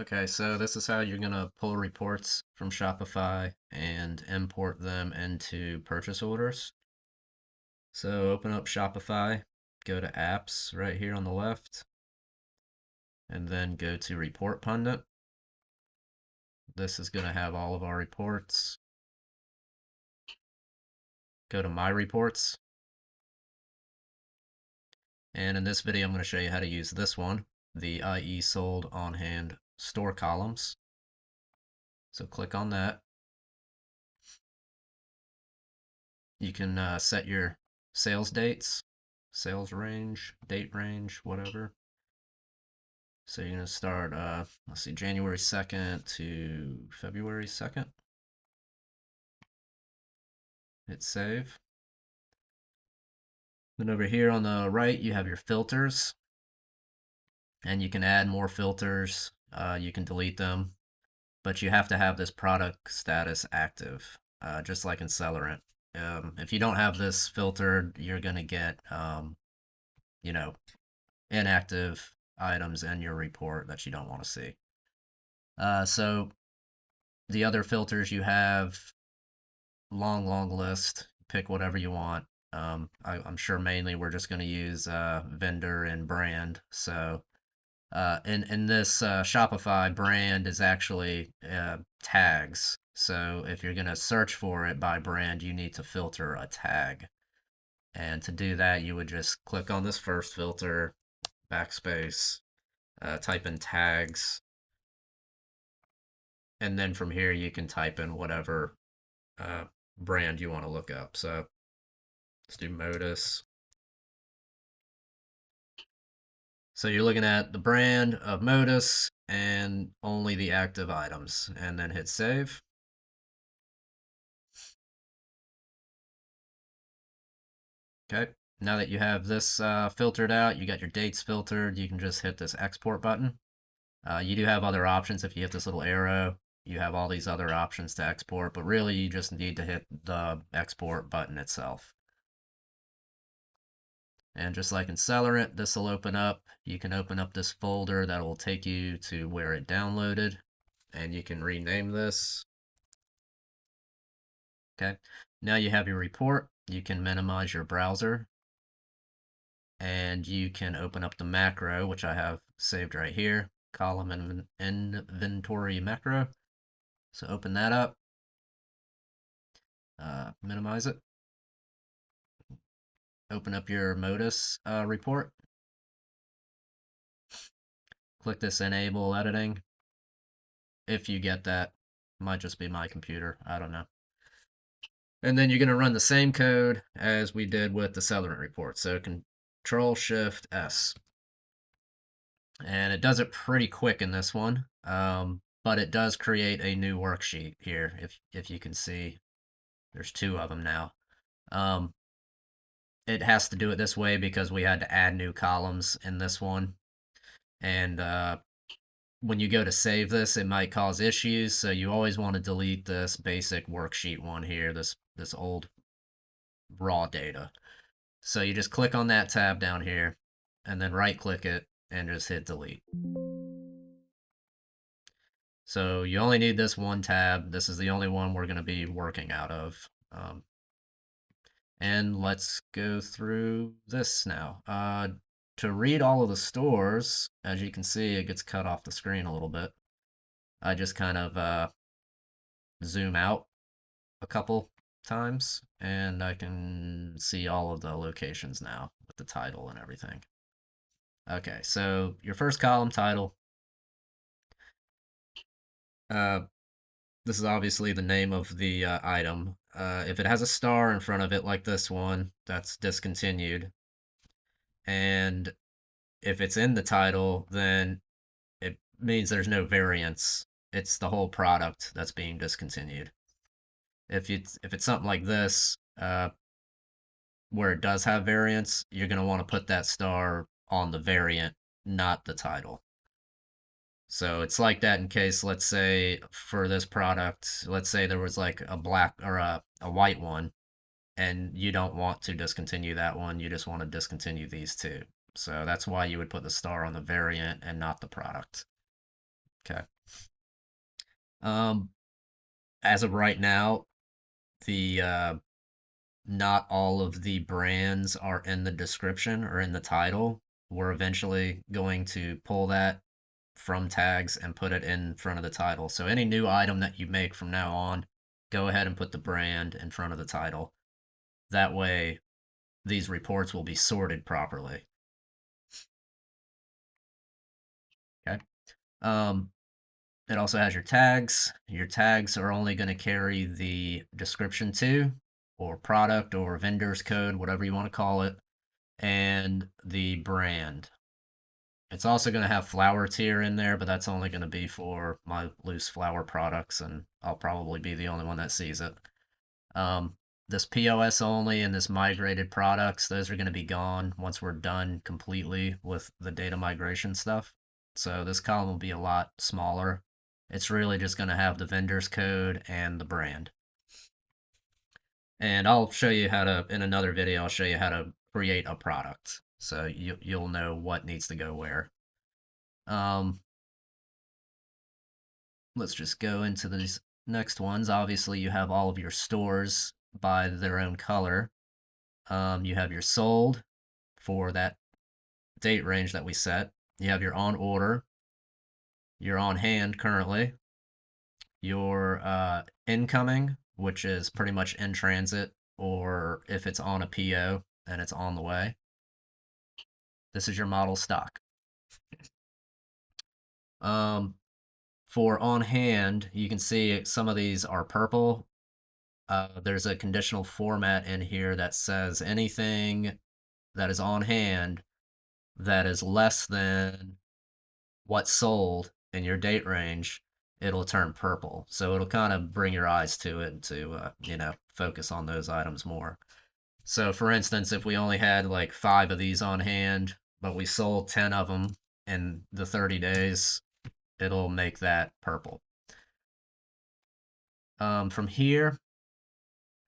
Okay, so this is how you're gonna pull reports from Shopify and import them into purchase orders. So open up Shopify, go to apps right here on the left, and then go to Report Pundit. This is gonna have all of our reports. Go to My Reports. And in this video, I'm going to show you how to use this one, the IE sold on hand store columns. So click on that. You can set your sales dates, sales range, date range, whatever. So you're going to start, let's see, January 2nd to February 2nd. Hit save. Then over here on the right, you have your filters. And you can add more filters. You can delete them. But you have to have this product status active, just like in Celerant. If you don't have this filtered, you're going to get, you know, inactive items in your report that you don't want to see. So the other filters you have, long list, pick whatever you want. I'm sure mainly we're just going to use vendor and brand. So in this Shopify, brand is actually tags. So if you're going to search for it by brand, you need to filter a tag. And to do that, you would just click on this first filter, backspace, type in tags, and then from here you can type in whatever brand you want to look up. So let's do Modus. So you're looking at the brand of Modus and only the active items, and then hit save. Okay, now that you have this filtered out, you got your dates filtered, you can just hit this export button. You do have other options. If you hit this little arrow, you have all these other options to export, but really you just need to hit the export button itself. And just like in Celerant, this will open up. You can open up this folder that will take you to where it downloaded, and you can rename this. Okay, now you have your report. You can minimize your browser, and you can open up the macro, which I have saved right here, column inventory macro. So open that up, minimize it, open up your Modus report, click this enable editing. If you get that, might just be my computer, I don't know. And then you're going to run the same code as we did with the Celerant report. So Control Shift S. And it does it pretty quick in this one, but it does create a new worksheet here. If you can see, there's two of them now. It has to do it this way because we had to add new columns in this one. And when you go to save this, it might cause issues. So you always want to delete this basic worksheet one here, this old raw data. So you just click on that tab down here and then right click it and just hit delete. So you only need this one tab. This is the only one we're going to be working out of. And let's go through this now. To read all of the stores, as you can see, it gets cut off the screen a little bit. I just kind of zoom out a couple times, and I can see all of the locations now with the title and everything. Okay, so your first column, title. Uh, this is obviously the name of the item. If it has a star in front of it like this one, that's discontinued. And if it's in the title, then it means there's no variance. It's the whole product that's being discontinued. If it's something like this, where it does have variance, you're going to want to put that star on the variant, not the title. So it's like that in case, let's say for this product, let's say there was like a black or a white one, and you don't want to discontinue that one, you just want to discontinue these two. So that's why you would put the star on the variant and not the product. Okay. Um, as of right now, the not all of the brands are in the description or in the title. We're eventually going to pull that from tags and put it in front of the title. So any new item that you make from now on, go ahead and put the brand in front of the title. That way, these reports will be sorted properly. Okay. Um, it also has your tags. Your tags are only going to carry the description to, or product, or vendor's code, whatever you want to call it, and the brand. It's also going to have flour tier in there, but that's only going to be for my loose flour products, and I'll probably be the only one that sees it. Um, this POS only and this migrated products, those are going to be gone once we're done completely with the data migration stuff. So this column will be a lot smaller. It's really just going to have the vendor's code and the brand. And I'll show you how to, in another video, I'll show you how to create a product. So you'll know what needs to go where. Um, let's just go into these next ones. Obviously, you have all of your stores by their own color. You have your sold for that date range that we set. You have your on order, your on hand currently, your incoming, which is pretty much in transit, or if it's on a PO and it's on the way. This is your model stock. Um, for on hand, you can see some of these are purple. There's a conditional format in here that says anything that is on hand that is less than what's sold in your date range, it'll turn purple. So it'll kind of bring your eyes to it to, focus on those items more. So for instance, if we only had like 5 of these on hand, but we sold 10 of them in the 30 days, it'll make that purple. From here,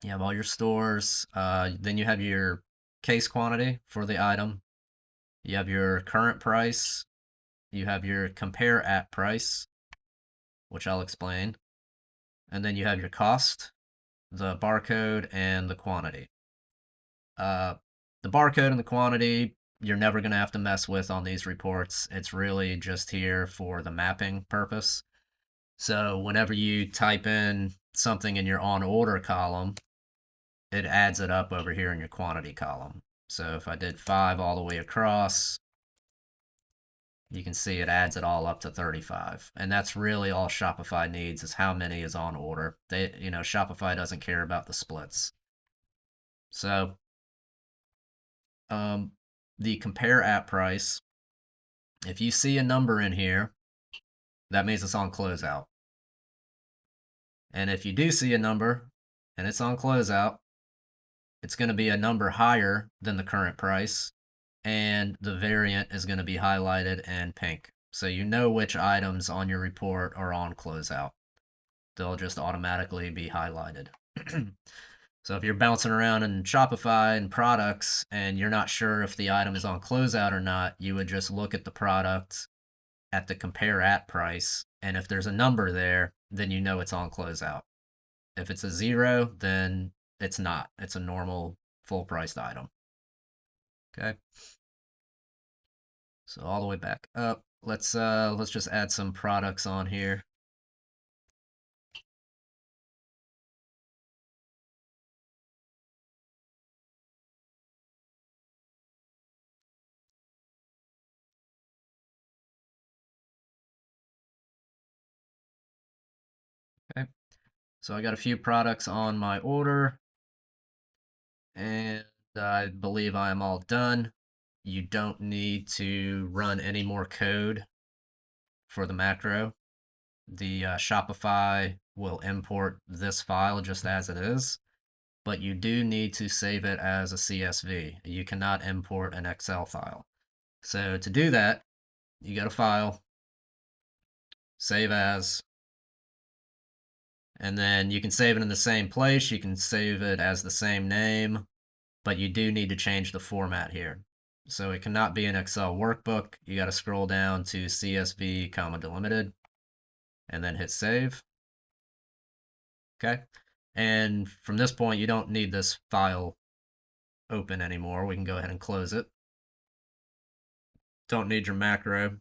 you have all your stores. Then you have your case quantity for the item. You have your current price. You have your compare at price, which I'll explain. And then you have your cost, the barcode, and the quantity. Uh, the barcode and the quantity, you're never going to have to mess with on these reports. It's really just here for the mapping purpose. So whenever you type in something in your on order column, it adds it up over here in your quantity column. So if I did 5 all the way across, you can see it adds it all up to 35. And that's really all Shopify needs is how many is on order. Shopify doesn't care about the splits. So the compare at price, if you see a number in here, that means it's on closeout. And if you do see a number and it's on closeout, it's going to be a number higher than the current price, and the variant is going to be highlighted in pink. So you know which items on your report are on closeout. They'll just automatically be highlighted. So if you're bouncing around in Shopify and products and you're not sure if the item is on closeout or not, you would just look at the product at the compare at price. And if there's a number there, then you know it's on closeout. If it's a 0, then it's not. It's a normal full priced item. Okay. So all the way back up. Let's just add some products on here. Okay. So I got a few products on my order, and I believe I am all done. You don't need to run any more code for the macro. The Shopify will import this file just as it is, but you do need to save it as a CSV. You cannot import an Excel file. So to do that, you go to File, Save As, and then you can save it in the same place. You can save it as the same name, but you do need to change the format here. So it cannot be an Excel workbook. You got to scroll down to CSV, comma delimited. and then hit save. Okay. And from this point, you don't need this file open anymore. We can go ahead and close it. Don't need your macro.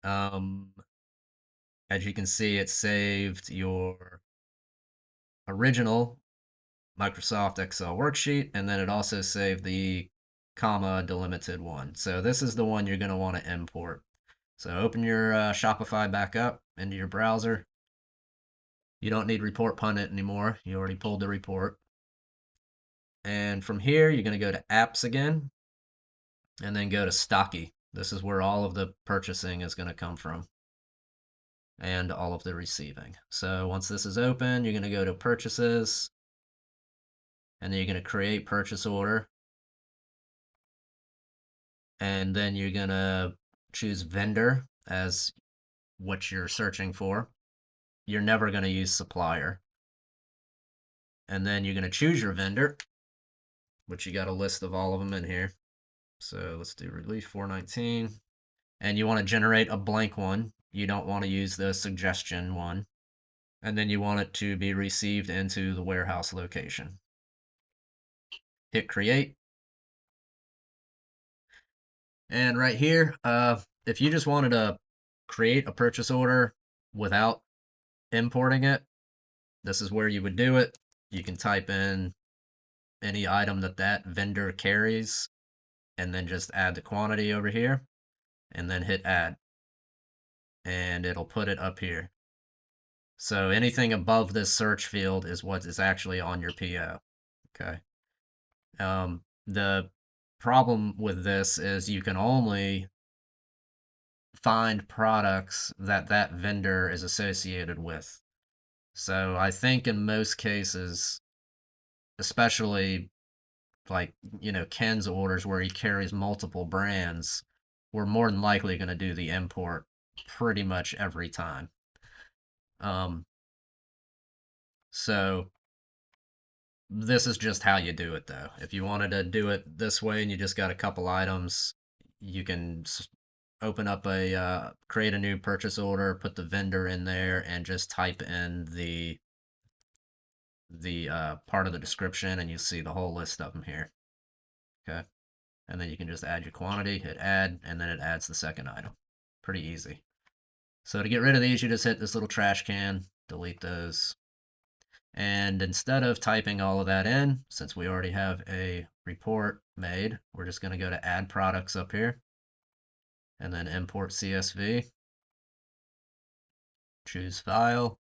Um, as you can see, it saved your original Microsoft Excel worksheet, and then it also saved the comma delimited one. So this is the one you're going to want to import. So open your Shopify back up into your browser. You don't need report punit anymore. You already pulled the report. And from here, you're going to go to apps again, and then go to Stocky. This is where all of the purchasing is going to come from and all of the receiving. So once this is open, you're going to go to purchases, and then you're going to create purchase order. And then you're going to choose vendor as what you're searching for. You're never going to use supplier. And then you're going to choose your vendor, which you got a list of all of them in here. So let's do release 419. And you want to generate a blank one. You don't want to use the suggestion one. And then you want it to be received into the warehouse location. Hit create. And right here, if you just wanted to create a purchase order without importing it, this is where you would do it. You can type in any item that vendor carries and then just add the quantity over here and then hit add. And it'll put it up here. So anything above this search field is what is actually on your PO. Okay. The problem with this is you can only find products that vendor is associated with. So I think in most cases, especially like, Ken's orders where he carries multiple brands, we're more than likely going to do the import pretty much every time. Um, so this is just how you do it though. If you wanted to do it this way and you just got a couple items, you can open up create a new purchase order, put the vendor in there, and just type in the part of the description, and you see the whole list of them here. Okay, and then you can just add your quantity, hit add, and then it adds the second item. Pretty easy. So to get rid of these, you just hit this little trash can, delete those. And instead of typing all of that in, since we already have a report made, we're just going to go to add products up here and then import CSV, choose file,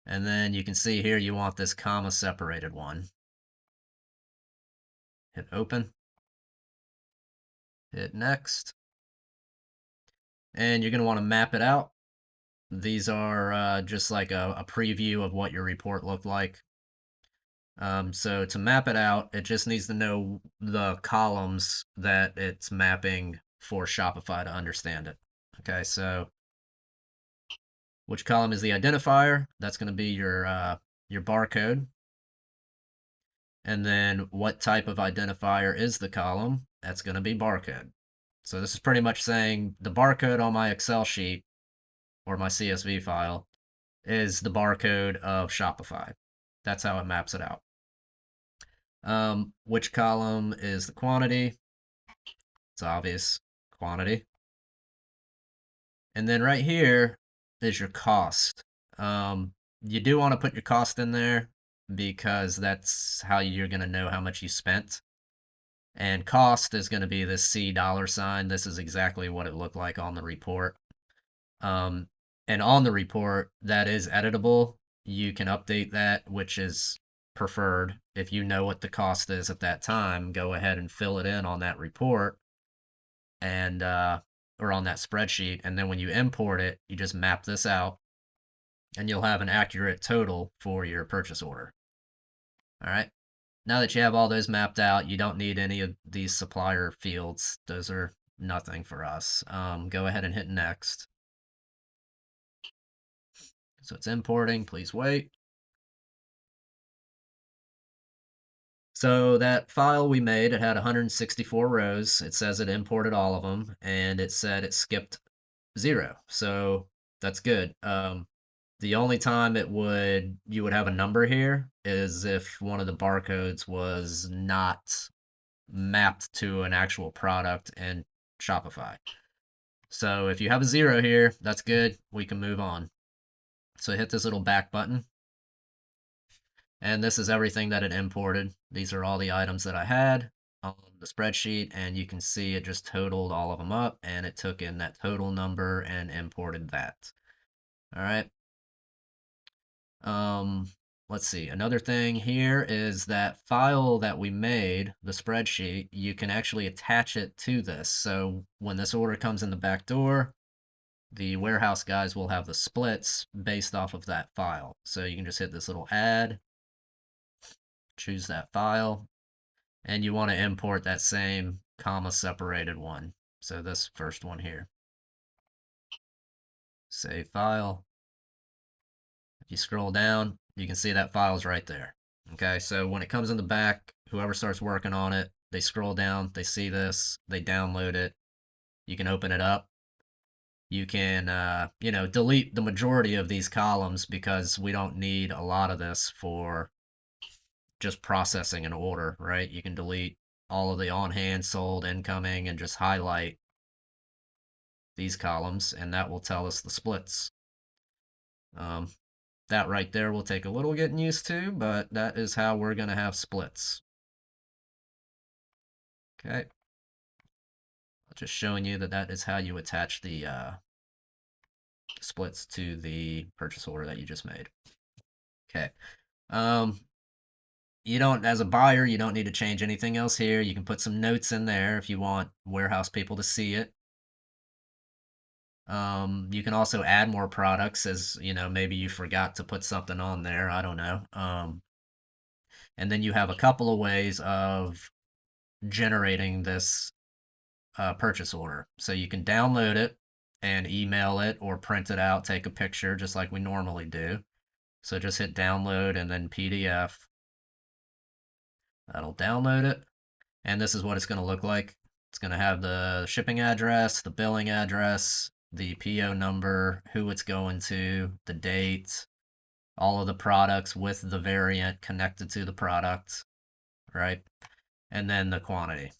and then you can see here you want this comma separated one. Hit open, hit next, and you're going to want to map it out. These are just like a preview of what your report looked like. So to map it out, it just needs to know the columns that it's mapping for Shopify to understand it. Okay, so which column is the identifier? That's going to be your barcode. And then what type of identifier is the column? That's going to be barcode. So this is pretty much saying the barcode on my Excel sheet or my CSV file is the barcode of Shopify. That's how it maps it out. Which column is the quantity? It's obvious, quantity. And then right here is your cost. You do want to put your cost in there because that's how you're going to know how much you spent. And cost is going to be this C $sign. This is exactly what it looked like on the report. And on the report, that is editable. You can update that, which is preferred. If you know what the cost is at that time, go ahead and fill it in on that report and or on that spreadsheet. And then when you import it, you just map this out and you'll have an accurate total for your purchase order. All right. Now that you have all those mapped out, you don't need any of these supplier fields. Those are nothing for us. Go ahead and hit next. So it's importing, please wait. So that file we made, it had 164 rows. It says it imported all of them, and it said it skipped 0. So that's good. The only time you would have a number here is if one of the barcodes was not mapped to an actual product in Shopify. So if you have a 0 here, that's good. We can move on. So hit this little back button. And this is everything that it imported. These are all the items that I had on the spreadsheet, and you can see it just totaled all of them up, and it took in that total number and imported that. All right. Um, let's see. Another thing here is that file that we made, the spreadsheet, you can actually attach it to this. So when this order comes in the back door, the warehouse guys will have the splits based off of that file. So you can just hit this little add, choose that file, and you want to import that same comma separated one. So this first one here. Save file. If you scroll down, you can see that file's right there. Okay, so when it comes in the back, whoever starts working on it, they scroll down, they see this, they download it. You can open it up. You can, delete the majority of these columns because we don't need a lot of this for just processing an order, right? You can delete all of the on hand, sold, incoming, and just highlight these columns, and that will tell us the splits. Um, that right there will take a little getting used to, but that is how we're going to have splits. Okay. Just showing you that that is how you attach the splits to the purchase order that you just made. Okay. Um, you don't, as a buyer, you don't need to change anything else here. You can put some notes in there if you want warehouse people to see it. You can also add more products as, maybe you forgot to put something on there. I don't know. And then you have a couple of ways of generating this purchase order. So you can download it and email it or print it out, take a picture just like we normally do. So just hit download and then PDF. That'll download it. And this is what it's going to look like. It's going to have the shipping address, the billing address, the PO number, who it's going to, the date, all of the products with the variant connected to the product, right? And then the quantity.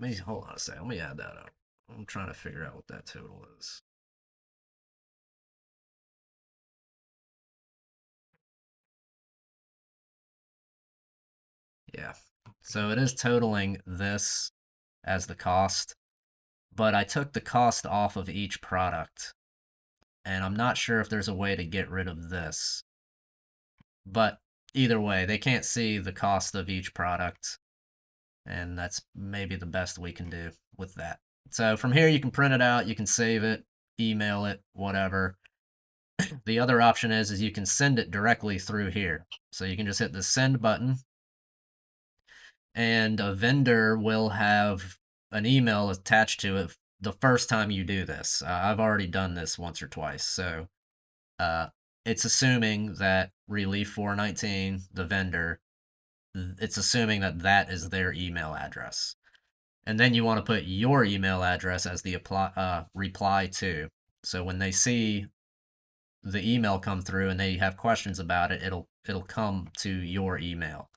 Let me hold on a second. Let me add that up. I'm trying to figure out what that total is. Yeah. So it is totaling this as the cost, but I took the cost off of each product, and I'm not sure if there's a way to get rid of this. But either way, they can't see the cost of each product, and that's maybe the best we can do with that. So from here, you can print it out, you can save it, email it, whatever. The other option is you can send it directly through here. So you can just hit the send button, and a vendor will have an email attached to it the first time you do this. I've already done this once or twice, so uh, it's assuming that Relief 419, the vendor, it's assuming that that is their email address. And then you want to put your email address as the reply to. So when they see the email come through and they have questions about it, it'll come to your email.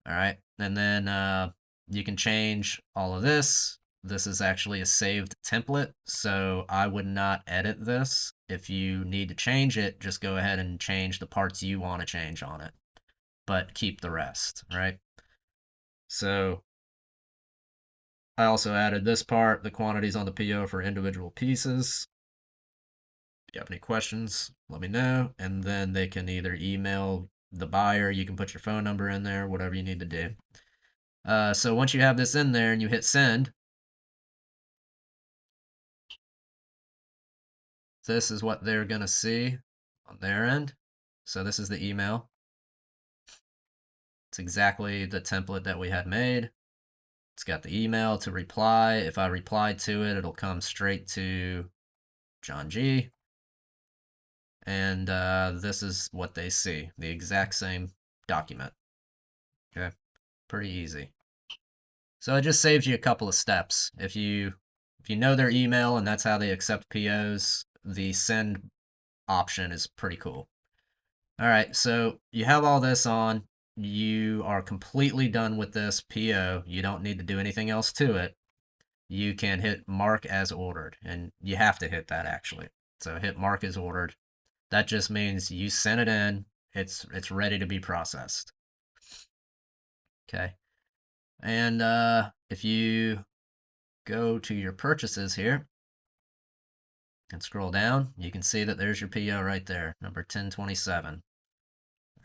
All right. And then you can change all of this. This is actually a saved template, so I would not edit this. If you need to change it, just go ahead and change the parts you want to change on it, but keep the rest, right? So I also added this part, the quantities on the PO for individual pieces. If you have any questions, let me know. And then they can either email the buyer, you can put your phone number in there, whatever you need to do. So once you have this in there and you hit send, this is what they're going to see on their end. So this is the email. It's exactly the template that we had made. It's got the email to reply. If I reply to it, it'll come straight to John G. And this is what they see, the exact same document. Okay, pretty easy. So it just saves you a couple of steps if you if you know their email and that's how they accept POs, the send option is pretty cool. All right, so you have all this on. You are completely done with this PO. You don't need to do anything else to it. You can hit mark as ordered, and you have to hit that actually. So hit mark as ordered. That just means you sent it in. It's ready to be processed. Okay. And if you go to your purchases here and scroll down, you can see that there's your PO right there, number 1027.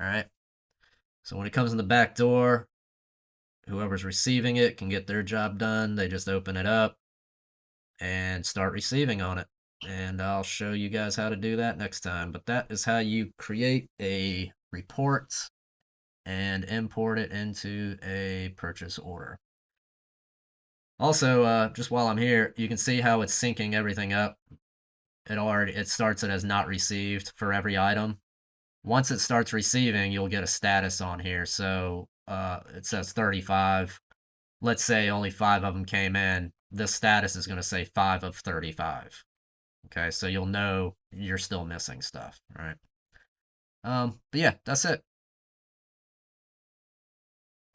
All right. So when it comes in the back door, whoever's receiving it can get their job done. They just open it up and start receiving on it. And I'll show you guys how to do that next time. But that is how you create a report and import it into a purchase order. Also, just while I'm here, you can see how it's syncing everything up. It starts it as not received for every item. Once it starts receiving, you'll get a status on here. So it says 35. Let's say only 5 of them came in. The status is going to say 5 of 35. Okay, so you'll know you're still missing stuff, right? But yeah, that's it.